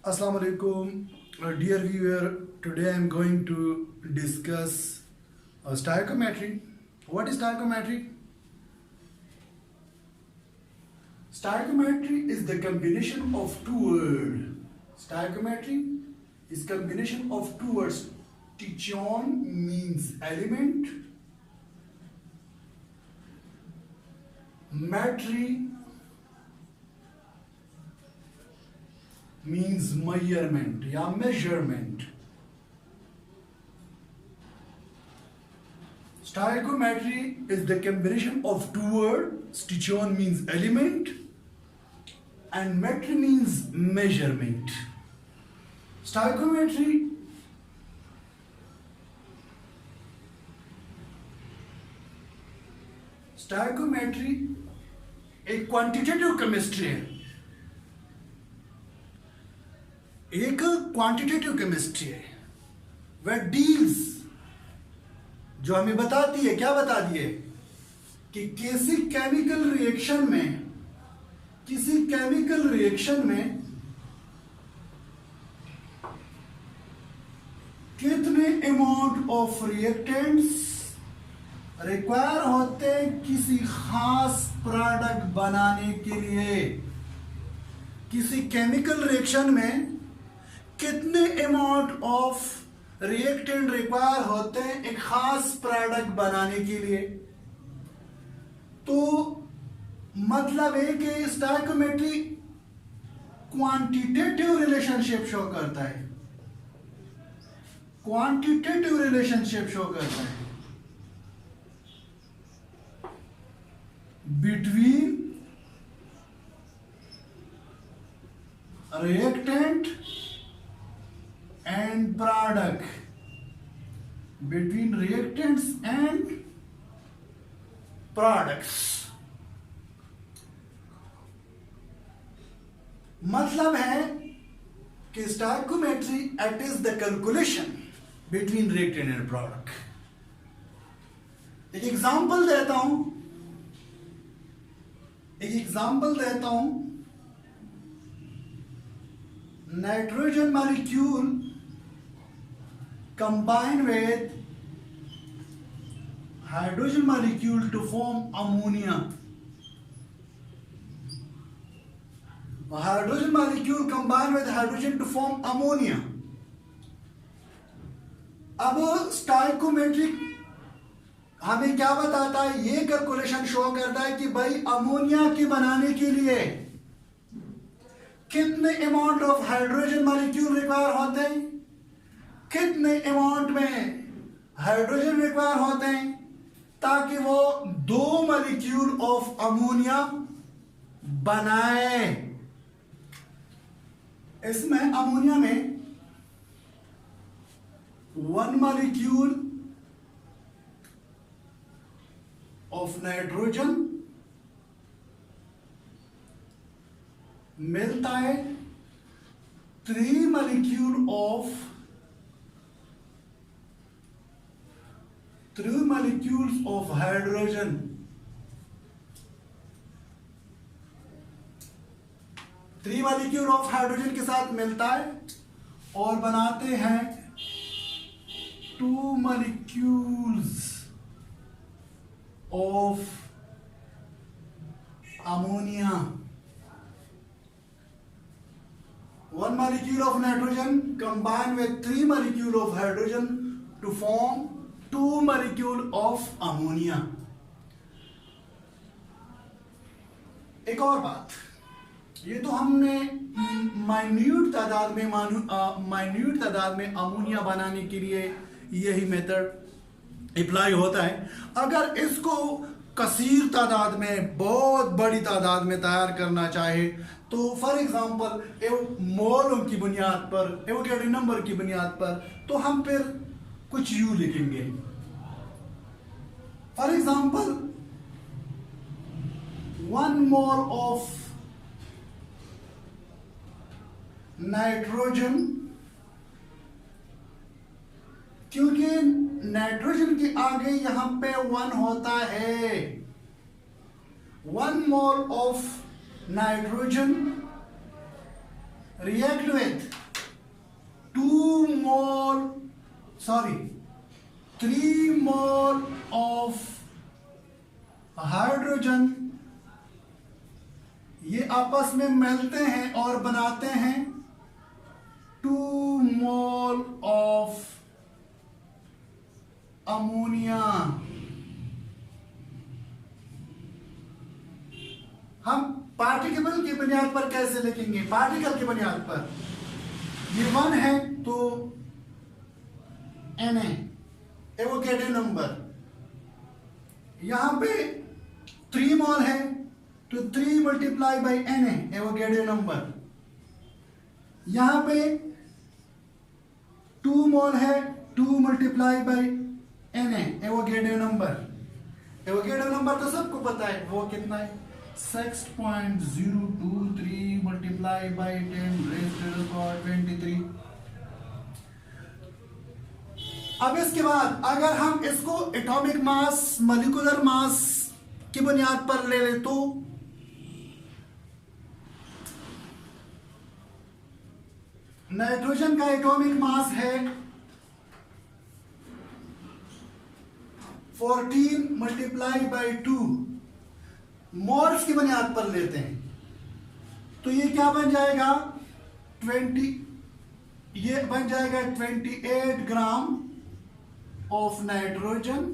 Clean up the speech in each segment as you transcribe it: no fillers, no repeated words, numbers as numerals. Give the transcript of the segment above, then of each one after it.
Assalamu alaikum, dear viewer. Today I am going to discuss stoichiometry. What is stoichiometry? Stoichiometry is the combination of two words. Stoichiometry is combination of two words. Stichon means element. Metry means measurement या measurement. Stoichiometry is the combination of two words. Stichon means element and metry means measurement. Stoichiometry एक quantitative chemistry है, एक quantitative chemistry है। वह deals जो हमें बताती है, क्या बताती है कि किसी केमिकल रिएक्शन में कितने अमाउंट ऑफ रिएक्टेंट्स रिक्वायर होते हैं किसी खास प्रोडक्ट बनाने के लिए। किसी केमिकल रिएक्शन में कितने अमाउंट ऑफ रिएक्टेंट रिक्वायर होते हैं एक खास प्रोडक्ट बनाने के लिए। तो मतलब है कि स्टोइकोमेट्री क्वांटिटेटिव रिलेशनशिप शो करता है, क्वांटिटेटिव रिलेशनशिप शो करता है between reactant and product, between reactants and products। मतलब है कि stoichiometry it is the calculation between reactant and product। एक एग्जांपल देता हूं, nitrogen molecule combine with hydrogen molecule to form ammonia। Hydrogen molecule combine with hydrogen to form ammonia। अब stoichiometric हमें क्या बताता है, ये कैलकुलेशन शो करता है कि भाई अमोनिया के बनाने के लिए कितने amount of hydrogen molecule require होते हैं, कितने अमाउंट में हाइड्रोजन रिक्वायर होते हैं ताकि वो 2 मॉलिक्यूल ऑफ अमोनिया बनाए। इसमें अमोनिया में 1 मॉलिक्यूल ऑफ नाइट्रोजन मिलता है 3 molecule of hydrogen. 3 molecule of hydrogen के साथ मिलता है और बनाते हैं 2 molecules of ammonia. 1 molecule of nitrogen combined with 3 molecule of hydrogen to form 2 molecule of ammonia। एक और बात, ये तो हमने माइन्यूट तादाद में अमोनिया बनाने के लिए यही मेथड अप्लाई होता है। अगर इसको कसीर तादाद में, बहुत बड़ी तादाद में तैयार करना चाहे तो फॉर एग्जांपल मोलों की बुनियाद पर, एवोगैड्रो नंबर की बुनियाद पर, तो हम फिर कुछ यू लिखेंगे। For example 1 mole of nitrogen, क्योंकि नाइट्रोजन के आगे यहां पे 1 होता है। 1 mole of nitrogen react with 3 mole of hydrogen, ये आपस में मिलते हैं और बनाते हैं 2 मोल ऑफ अमोनिया। हम पार्टिकल की बुनियाद पर कैसे लिखेंगे? पार्टिकल की बुनियाद पर ये 1 है तो Na एवोगैड्रो नंबर, यहां पे 3 मोल है तो 3 multiply by Na Avogadro number, यहां पे 2 मोल है 2 multiply by Na Avogadro number. Avogadro number तो सबको पता है, वो कितना है? 6.023 मल्टीप्लाई बाई 10⁻23। अब इसके बाद अगर हम इसको एटॉमिक मास, मॉलिक्यूलर मास की बुनियाद पर ले ले तो नाइट्रोजन का एटॉमिक मास है 14 मल्टीप्लाई बाई 2। मोल्स की बुनियाद पर लेते हैं तो ये क्या बन जाएगा? 28 ग्राम ऑफ नाइट्रोजन।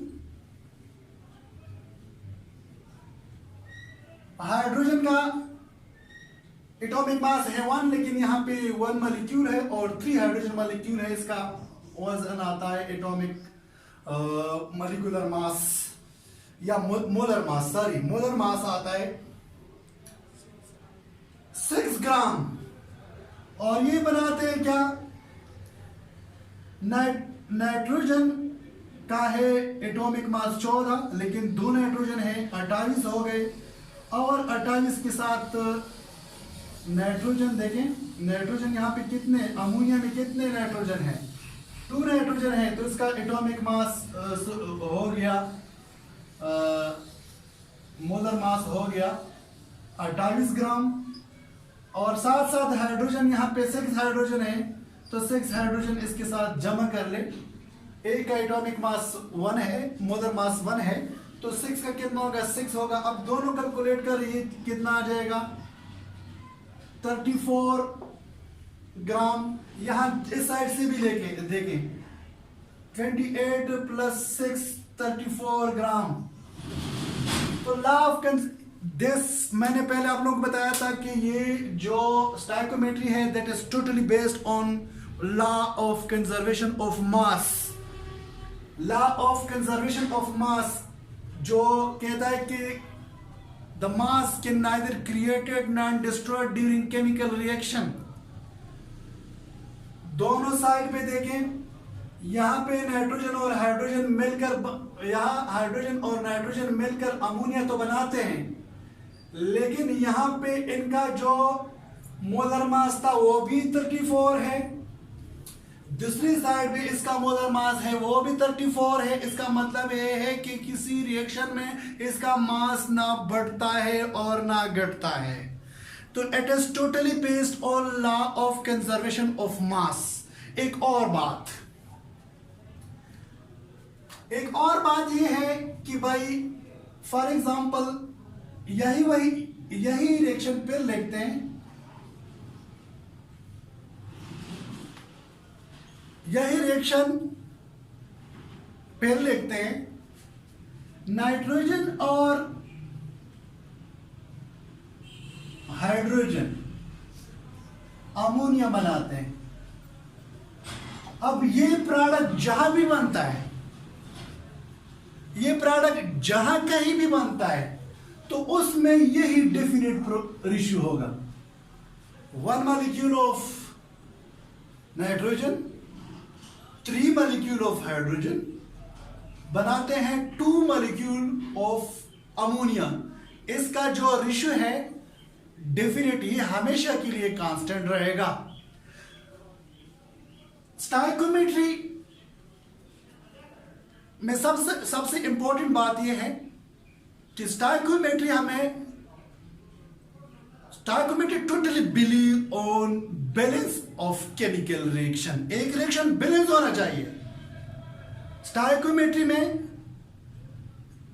हाइड्रोजन का एटॉमिक मास है 1, लेकिन यहां पे 1 मॉलिक्यूल है और 3 हाइड्रोजन मॉलिक्यूल है, इसका वजन आता है एटॉमिक मॉलिक्यूलर मास या मोलर मास, मोलर मास आता है 6 ग्राम। और ये बनाते हैं क्या? नाइट्रोजन का है एटॉमिक मास 14, लेकिन 2 नाइट्रोजन है 28 हो गए, और 28 के साथ नाइट्रोजन देखें, नाइट्रोजन यहाँ पे कितने, अमोनिया में कितने नाइट्रोजन है? 2 नाइट्रोजन है, तो इसका एटॉमिक मास हो गया, मोलर मास हो गया 28 ग्राम। और साथ साथ हाइड्रोजन यहाँ पे 6 हाइड्रोजन है, तो 6 हाइड्रोजन इसके साथ जमा कर ले। एक का एटॉमिक मास 1 है, मोलर मास 1 है, तो 6 का कितना होगा? 6 होगा। अब दोनों कैलकुलेट कर, ये कितना आ जाएगा? 34 ग्राम। यहां इस साइड से भी लेके देखें, 28 प्लस 6 34 ग्राम। तो लॉ ऑफ दिस मैंने पहले आप लोगों को बताया था कि ये जो स्टोइकोमेट्री है that is totally based on law of conservation of mass. Law of conservation of mass जो कहता है कि the mass can neither created not destroyed during chemical reaction. दोनों साइड पे देखें, यहां पे नाइट्रोजन और हाइड्रोजन मिलकर, यहां हाइड्रोजन और नाइट्रोजन मिलकर अमोनिया तो बनाते हैं, लेकिन यहां पे इनका जो मोलर मास था वो भी 34 है, दूसरी साइड पे इसका मोलर मास है वो भी 34 है। इसका मतलब ये है कि किसी रिएक्शन में इसका मास ना बढ़ता है और ना घटता है। तो it is totally based on law of conservation of mass. एक और बात ये है कि भाई फॉर एग्जांपल यही रिएक्शन फिर लिखते हैं, यही रिएक्शन फिर लिखते हैं, नाइट्रोजन और हाइड्रोजन अमोनिया बनाते हैं। अब ये प्रोडक्ट जहां भी बनता है, ये प्रोडक्ट जहां कहीं भी बनता है, तो उसमें यही डेफिनेट रेशियो होगा। 1 molecule of nitrogen, 3 molecule of hydrogen बनाते हैं 2 मॉलिक्यूल ऑफ अमोनिया। इसका जो रेशियो है डेफिनेट, ये हमेशा के लिए कांस्टेंट रहेगा। स्टोइकोमेट्री में सबसे इंपॉर्टेंट बात यह है कि stoichiometry stoichiometry totally believe on balance of chemical reaction. एक रिएक्शन बैलेंस होना चाहिए। स्टोइकोमेट्री में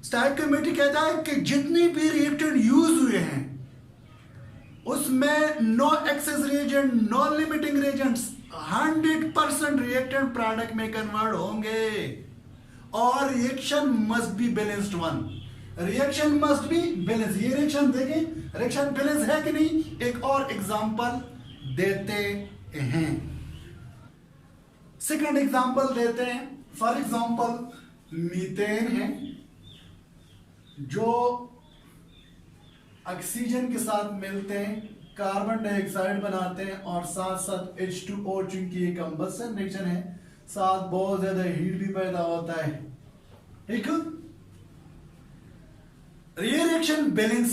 स्टोइकोमेट्री कहता है कि जितनी भी रिएक्टेंट यूज हुए हैं उसमें no excess reagent, no limiting reagents, 100% reactant product में कन्वर्ट होंगे और reaction must be balanced one. Reaction must be balance. ये रिएक्शन देखें, रिएक्शन बैलेंस है कि नहीं। एक और एग्जांपल देते हैं, सेकंड एग्जांपल देते हैं। फॉर एग्जांपल मीथेन है जो ऑक्सीजन के साथ मिलते हैं, कार्बन डाइऑक्साइड बनाते हैं और साथ साथ H2O, चूंकि ये कंबशन रिएक्शन है, साथ बहुत ज्यादा हीट भी पैदा होता है। ठीक, ये रिएक्शन बैलेंस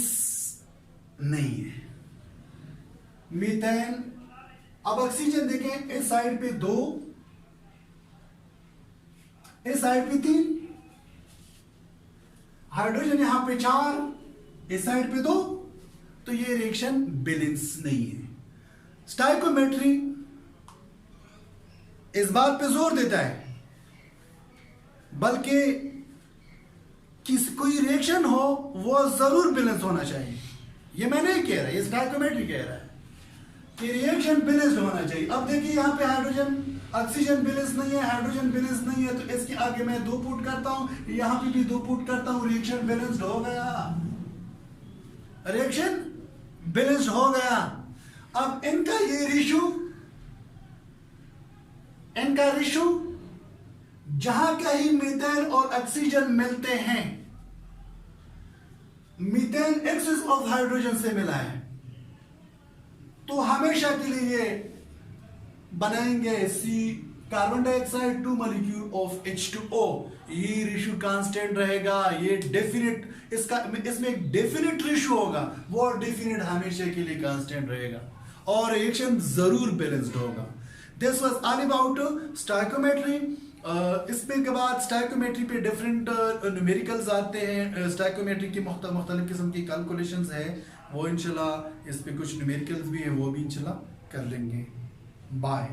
नहीं है। मीथेन, अब ऑक्सीजन देखें, इस साइड पे 2, इस साइड पे 3, हाइड्रोजन यहां पे 4, इस साइड पे 2, तो ये रिएक्शन बैलेंस नहीं है। स्टोइकोमेट्री इस बात पे जोर देता है, बल्कि कोई रिएक्शन हो वो जरूर बैलेंस होना चाहिए। ये मैं नहीं कह रहा, ये स्टोइकोमेट्री कह रहा है कि रिएक्शन बैलेंस्ड होना चाहिए। अब देखिए यहां पे हाइड्रोजन, ऑक्सीजन बैलेंस नहीं है, हाइड्रोजन बैलेंस नहीं है, तो इसके आगे मैं 2 पुट करता हूं, यहां पे भी 2 पुट करता हूं, रिएक्शन बैलेंस्ड हो गया। रिएक्शन बैलेंस्ड हो गया। अब इनका ये रेशो जहां कहीं मीथेन और ऑक्सीजन मिलते हैं, मीथेन एक्सेस ऑफ हाइड्रोजन से मिला है, तो हमेशा के लिए बनाएंगे carbon dioxide 2 molecule of H2O। ये रेशियो कांस्टेंट रहेगा, ये डेफिनेट, इसमें एक डेफिनेट रेशियो होगा, वो डेफिनेट हमेशा के लिए कांस्टेंट रहेगा और रिएक्शन जरूर बैलेंस्ड होगा। This was all about stoichiometry. इसमें के बाद स्टोइकोमेट्री पे डिफरेंट न्यूमेरिकल्स आते हैं। स्टोइकोमेट्री की मुख्तलिफ किस्म की कैलकुलेशंस है, वो इंशाल्लाह इस पे कुछ न्यूमेरिकल्स भी है, वो भी इंशाल्लाह कर लेंगे। बाय।